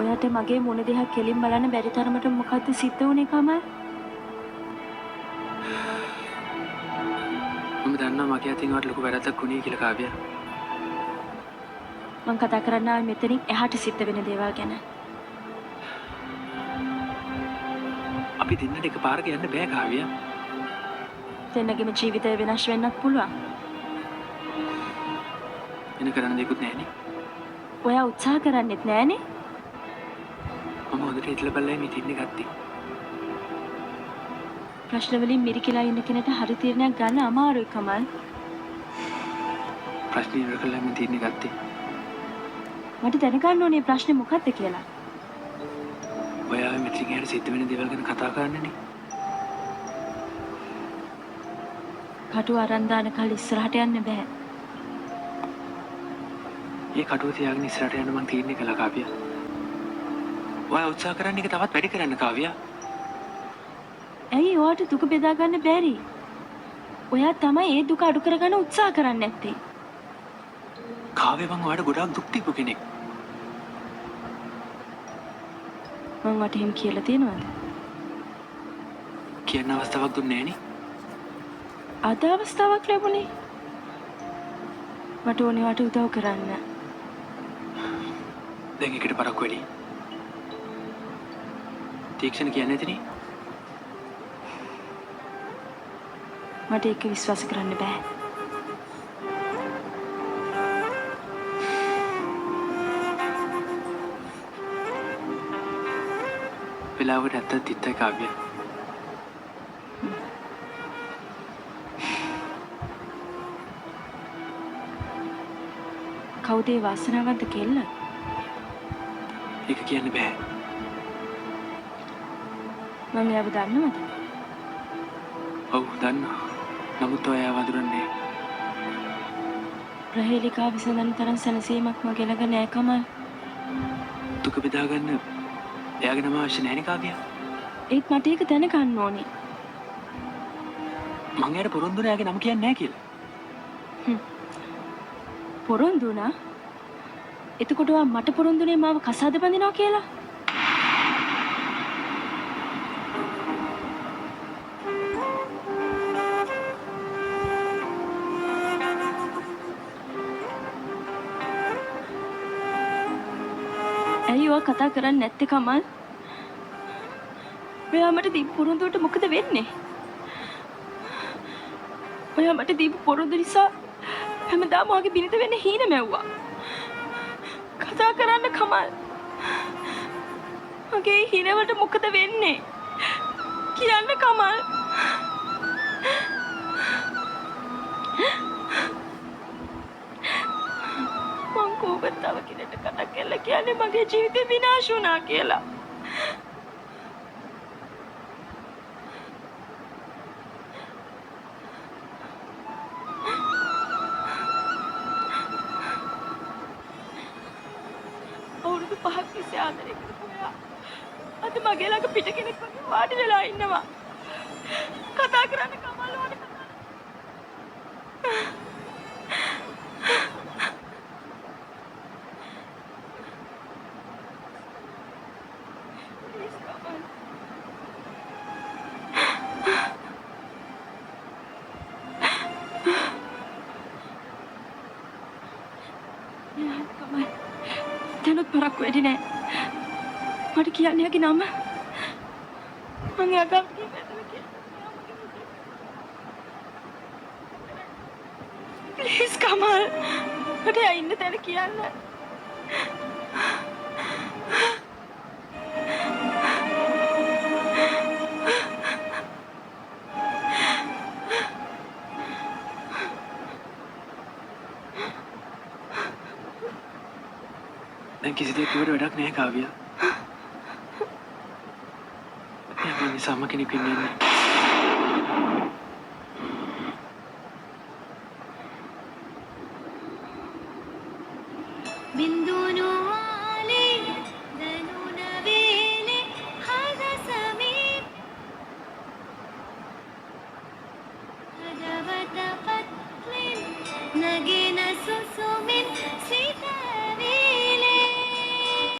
ඔයාට මගේ මොන දෙයක් කෙලින් බලන්න බැරි තරමට මොකද්ද සිද්ධ වුනේ කමල්? මම දන්නවා මගේ අතින් වට ලොකු වැරද්දක් වුණේ කියලා කාව්‍ය. මම කතා කරන්න ආවේ මෙතනින් එහාට සිද්ධ වෙන දේවල් ගැන. අපි දෙන්නට එකපාරක යන්න බෑ කාව්‍ය. දෙන්නගේම ජීවිතය වෙනස් වෙන්නත් පුළුවන්. වෙන කරන්න දෙයක්වත් නැහැනේ. ඔයා උත්සාහ කරන්නෙත් නෑනේ. මම හොඳට හිතලා බලලා මේ තින්නේ ගත්තේ. ප්‍රශ්න වලින් මිරිකලා ඉන්න කෙනාට හරි තීරණයක් ගන්න අමාරුයි කමල්. ප්‍රශ්න ඉවර කළා මේ තින්නේ ගත්තේ. මට දැනගන්න ඕනේ ප්‍රශ්නේ මොකක්ද කියලා. ඔයා මෙතන ගියාට සිද්ධ වෙන දේවල් ගැන කතා කරන්නනේ. කටුව අරන් දාන කල් ඉස්සරහට යන්න බෑ. මේ කටුව තියාගෙන ඉස්සරහට යන්න මං තීරණය කළා කාව්‍ය. ඔයා උත්සාහ කරන්න එක තවත් වැඩි කරන්න කාව්‍ය. ඇයි ඔයාට දුක බෙදා ගන්න බැරි? ඔයා තමයි ඒ දුක අඩු කරගන්න උත්සාහ කරන්නේ නැත්තේ. කාව්‍ය මං ඔයාට ගොඩාක් දුක් දීපු කෙනෙක්. මං වට එහෙම කියලා තියෙනවද? කියන්න අවස්ථාවක් දුන්නේ නෑනේ. අද අවස්ථාවක් ලැබුණේ. මට ඕනේ වට උදව් කරන්න. දැන් එකට පරක් වෙඩි. තීක්ෂණ කියන්නේ නැතිනේ. මට ඒක විශ්වාස කරන්න බෑ. වෙලාවකට ඇත්තට තිත්තයි කාව්‍ය. කවුද ඒ වාසනාවන්ත කෙල්ල? ඒක කියන්න බෑ. මම එයාව දන්නවද? ඔව් දන්නවා. නමුත් ඔයා වඳුරන්නේ ප්‍රහේලිකා විසඳන තරම් සැනසීමක් මගේ ළඟ නෑ කමල්. දුක බෙදා ගන්න එයාගේ නම අවශ්‍ය නැහැ නේ කාව්‍ය. ඒත් මට ඒක දැනගන්න ඕනේ. මං එයාට පොරොන්දු නෑ එයාගේ නම කියන්නේ නැහැ කියලා. පොරොන්දු වුණා? එතකොට ඔයා මට පොරොන්දුනේ මාව කසාද බඳිනවා කියලා? ඇයි ඔයා කතා කරන්නේ නැත්තේ කමල්? ඔයා මට දීපු පොරොන්දුවට මොකද වෙන්නේ? ඔයා මට දීපු පොරොන්දු නිසා හැමදාම ඔයාගේ බිනිත වෙන්නේ හීන මැව්වා. කතා කරන්න කමල්. මගේ හිරවලට මොකද වෙන්නේ? කියන්න කමල්. මං කොහොමද තව කෙනෙක්ට කතා කරලා කියන්නේ මගේ ජීවිතේ විනාශ වුණා කියලා? අවුරුදු 5ක් තිස්සේ ආදරේ කරපු ඔයා අද මගේ ළඟ පිට කෙනෙක් වගේ වාඩි වෙලා ඉන්නවා. කතා කරන්න කමල් ඕනේ කතා. කමල්. දැනුත් පරක්කු වැඩි නෑ. මට කියන්න යකි නම. මං යකම් ප්ලීස් කමල්. මට ඉන්න තැන කියන්න. දැන් කිසි දෙයක් කිව්වට වැඩක් නැහැ කාව්‍ය. එයා නිසාම කෙනෙක් වෙන්නේ නැහැ. बिंदुनु वाले दनुन वेले हद समीप हदवत पत्लिन नगेन सुसुमि